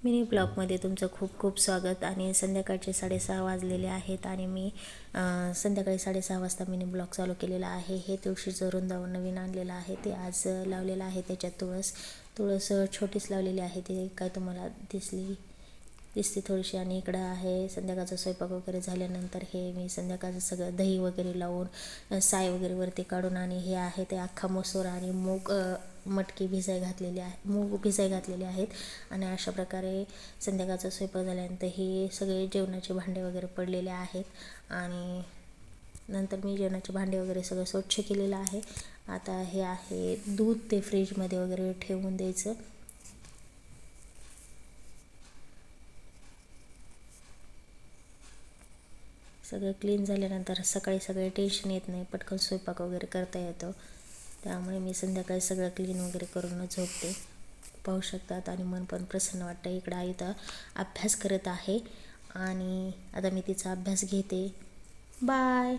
Mini ब्लॉगमध्ये तुमचं खूप खूप स्वागत. आणि संध्याकाळचे 6:30 वाजलेले आहेत आणि मी संध्याकाळी 6:30 वाजता मिनी ब्लॉग चालू केलेला आहे. हे तुळशीचं वृंदावन नवीन आणलेलं आहे, ते आज लावलेलं आहे. त्याच्यात तुळस छोटीच लावलेली आहे, ते काय तुम्हाला दिसते थोडीशी. आणि इकडं आहे संध्याकाळचा स्वयंपाक वगैरे झाल्यानंतर हे मी संध्याकाळचं सगळं दही वगैरे लावून साय वगैरे वरती काढून, आणि हे आहे ते अख्खा मसूर आणि मटकी भिजाय घातलेली आहे, मूग भिजाय घातलेले आहेत. आणि अशा प्रकारे संध्याकाळचा स्वयंपाक झाल्यानंतर हे सगळे जेवणाचे भांडे वगैरे पडलेले आहेत. आणि नंतर मी जेवणाचे भांडे वगैरे सगळं स्वच्छ केलेलं आहे. आता हे आहे दूध, ते फ्रीजमध्ये वगैरे ठेवून द्यायचं. सगळं क्लीन झाल्यानंतर सकाळी सगळे टेन्शन येत नाही, पटकन स्वयंपाक वगैरे करता येतो. त्यामुळे मी संध्याकाळी सगळं क्लीन वगैरे करूनच झोपते, पाहू शकतात. आणि मन पण प्रसन्न वाटतं. इकडं आई तर अभ्यास करत आहे आणि आता मी तिचा अभ्यास घेते. बाय.